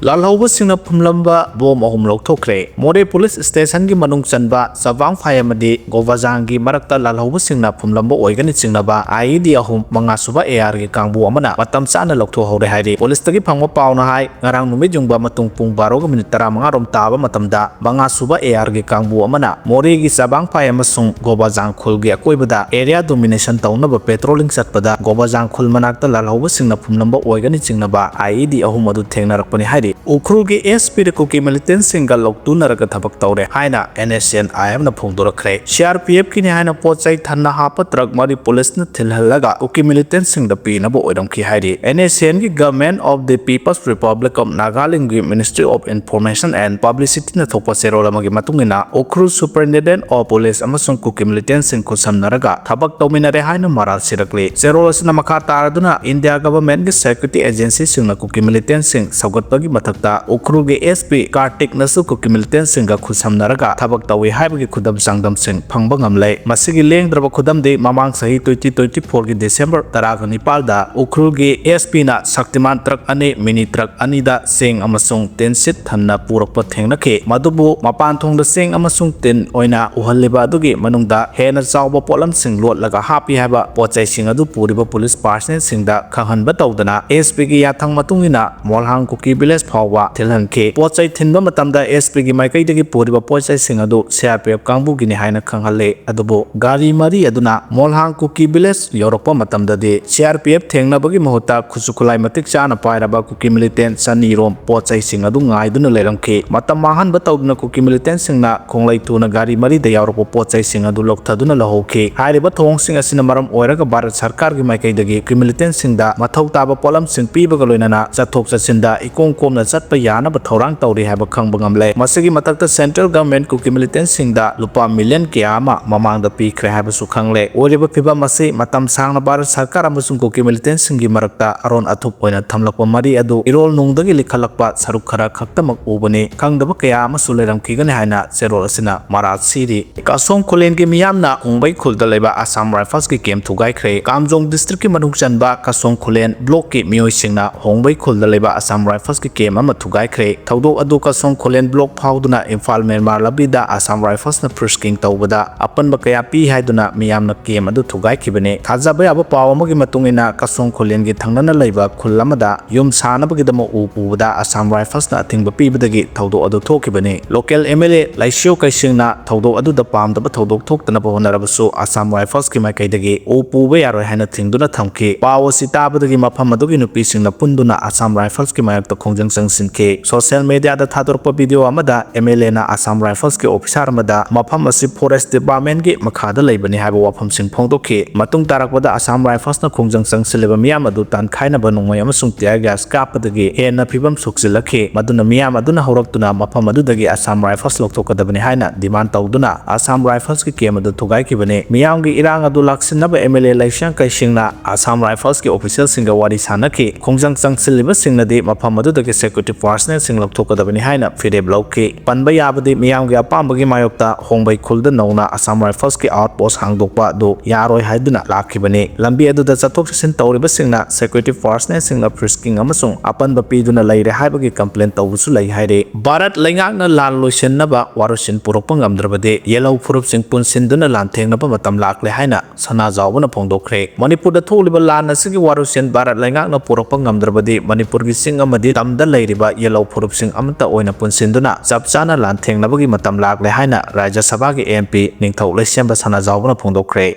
ꯂꯥꯜꯍꯧꯕꯁꯤꯡꯅ ꯐꯨꯝꯂꯝꯕ bomb 3 ꯂꯧꯊꯣꯛꯈ꯭रे ꯃꯣꯔꯦ police ꯁ꯭ꯇꯦꯁꯟꯒꯤ ꯃꯅꯨꯡ ꯆꯟꯕ ꯁꯕꯥꯡ ꯐꯥꯏ ꯑꯃꯗꯤ ꯒꯣꯕꯥꯖꯥꯡꯒꯤ ꯃꯔꯛꯇ ꯂꯥꯜꯍꯧꯕꯁꯤꯡꯅ ꯐꯨꯝꯂꯝꯕ ꯑꯣꯏꯒꯅꯤ ꯆꯤꯡꯅꯕ IED 3 ARꯒꯤ ꯀꯥꯡꯕꯨ ꯑꯃꯅ ꯃꯇꯝ ꯆꯥꯅ ꯂꯧꯊꯣꯛꯍꯧꯔꯦ ꯍꯥꯏꯔꯤ ꯄꯨꯂꯤꯁꯇꯒꯤ ꯐꯪꯕ ꯄꯥꯎꯅ ꯍꯥꯏ ꯉꯔꯥꯡ ꯅꯨꯃꯤꯠ ꯌꯨꯡꯕ ꯃꯇꯨꯡ ꯄꯨꯡ 12:15 ꯔꯣꯝ ꯇꯥꯕ ꯃꯇꯝꯗ 5 ARꯒꯤ ꯀꯥꯡꯕꯨ ꯑꯃꯅ ꯃꯣꯔꯦꯒꯤ ꯁꯕꯥꯡ ꯐꯥꯏ ꯑꯃꯁꯨꯡ ꯒꯣꯕꯥꯖꯥꯡ ꯈꯨꯜꯒꯤ ꯑꯀꯣꯏꯕꯗ ꯑꯦꯔꯤꯌꯥ ꯗꯣꯃꯤꯅꯦꯁꯟ ꯇꯧꯅꯕ ꯄꯦꯇ꯭ꯔꯣलिꯡ ꯆꯠꯄꯗ ꯒꯣꯕꯥꯖꯥꯡ ꯈꯨꯜ ꯃꯅꯥꯛꯇ ꯂꯥꯜꯍꯧꯕꯁꯤꯡꯅ ꯐꯨꯝꯂꯝꯕ ꯑꯣꯏꯒꯅꯤ ꯆꯤꯡꯅꯕ IED 3 ꯑꯗꯨ ꯊꯦꯡꯅꯔꯛꯄꯅꯤ ꯍꯥꯏꯔꯤ ꯎꯈ꯭ꯔꯨꯜꯒꯤ SP kuki militantsingga loktunaraga thabak tawre haina NSCN IM na phongdorakre CRPF kini haina pochai thanna hapa truck mari police na thilhallaga kuki militantsingda pinabo oiramki hairi NSCN gi Government of the People's Republic of Nagaland gi Ministry of Information and Publicity na thokpa serol amagi matungina Ukhrul Superintendent of Police amasung kuki militantsing khusamnaraga thabak tawminare haina maral sirakle serol asna makha taraduna India government gi security agency singna kuki militantsing saugatpagi mathakta Ukhrulgi SP Kartik nasu kuki militantsingga khusamnaraga thabak tawi haibagi khudam sangdamsing phangba ngamle masigi lengdraba khudamdi mamang sahi 2024 gi December 19 da Ukhrulgi SP na Shaktiman truck ani mini truck ani da sing amasung tin sit thanna purakpa thengnakhe madubu mapan thongda sing amasung tin oina uhalliba adugi manungda hena chawba polamsing lotlaga hapi haba pochai sing adu puriba police personnel singda khanghanba tawdana SP gi yathang matungina molhang kuki village phawwa thilhanke pochai thinba matamda SP gi maikai puriba pochai sing adu CRPF kangbu gini haina khanghalle adubu gari mari aduna molhang kuki village yorokpa matamda de CRPF thengnabagi mahuta khusukulai matik chana pairaba kuki militant sani rom pochai sing adu ngaiduna leramke matam mahan batawduna kuki militant singna khonglai tuna gari mari da yorokpa pochai sing adu lokthaduna lahoke hairiba thong sing asina maram oiraga Bharat Sarkar gi maikai dagi kuki militant singda mathau taba polam sing pibaga loinana chathok chasinda ikong komna chatpa yana ba thorang tawri haba khangba ngamle masigi matakta central government kuki militant singda lupa million kiyama mamangda pikhre haba su khangle oriba phiba masi matam sangna Bharat Sarkar amasung kuki militant singi marakta aron athup oina thamlakpa mari adu irol nungdagi likhalakpa saruk khara khaktamak ubani khangdaba kaya amasu leram kigani haina serol asina marat siri kasong kholen gi miyamna ungbai khulda leba Assam Rifles gi kem thugaikhre kamjong district ki manung chanba kasong kholen block ki miyoi singna hongbai khulda leba Assam Rifles gi kem ama thugaikhre thawdok adu kasong kholen block phawduna Imphal Myanmar labida Assam Rifles na frisking tawbada apanba kaya pi haiduna miyamna kem adu thugaikhibane thajaba yaba paw amagi matungina kasong kholen gi thangnana leiba khulamada yum sanabagi damo upubada Assam Rifles na athingba pibadagi thawdok adu thokibane local MLA Laisio kaisingna thawdok adu da pamdaba thawdok thoktana bonarabasu Assam Rifles ki maikai upuba yaroi haina thingduna thamki paw sitabadagi mafam adugi nupi singna punduna Assam Rifles ki mayakta khongjang changsinke social media da thadorpa video amada MLA na Assam Rifles ki officer amada mafam asi forest department gi makhada leibani haiba wafam sing phongdokhi matung tarakbada Assam Rifles na khongjang changsileba miyam adu tan khaina ba nongmai amasung tear gas kapadagi hena phibam suksilakhi maduna miyam aduna horaktuna mafam adudagi Assam Rifles loktokadabani haina demand tawduna Assam Rifles ki kem adu thugaikibani miyam gi irang adu laksinaba MLA Laisang kaisingna Assam Rifles ki official singa wari sanakhi khongjang changsileba singnadi mafam adudagi security personnel sing loktokadabani haina fideb lawki panba yabadi miyam gi apambagi mayokta hongbai khulda nauna Assam Rifles ki outpost hangdokpa do yaroi haiduna lakhibani lambi aduda chathok chasin tawriba singna security personnel singna frisking amasung apanba piduna leire haibagi complaint tawbusu lei haire Bharat leingakna lan loisennaba warusin purokpa ngamdrabade yellow furup sing punsinduna lan thengnaba matam lakle haina sana jawbana phongdokre Manipur da tholiba lan asigi warusin Bharat leingakna purokpa ngamdrabade Manipur gi sing amadi tamda leiriba yellow furup sing amata oina punsinduna chapchana lan thengnabagi matam lakle haina Rajya Sabha gi MP ningthau leisemba sana jawbana phongdokre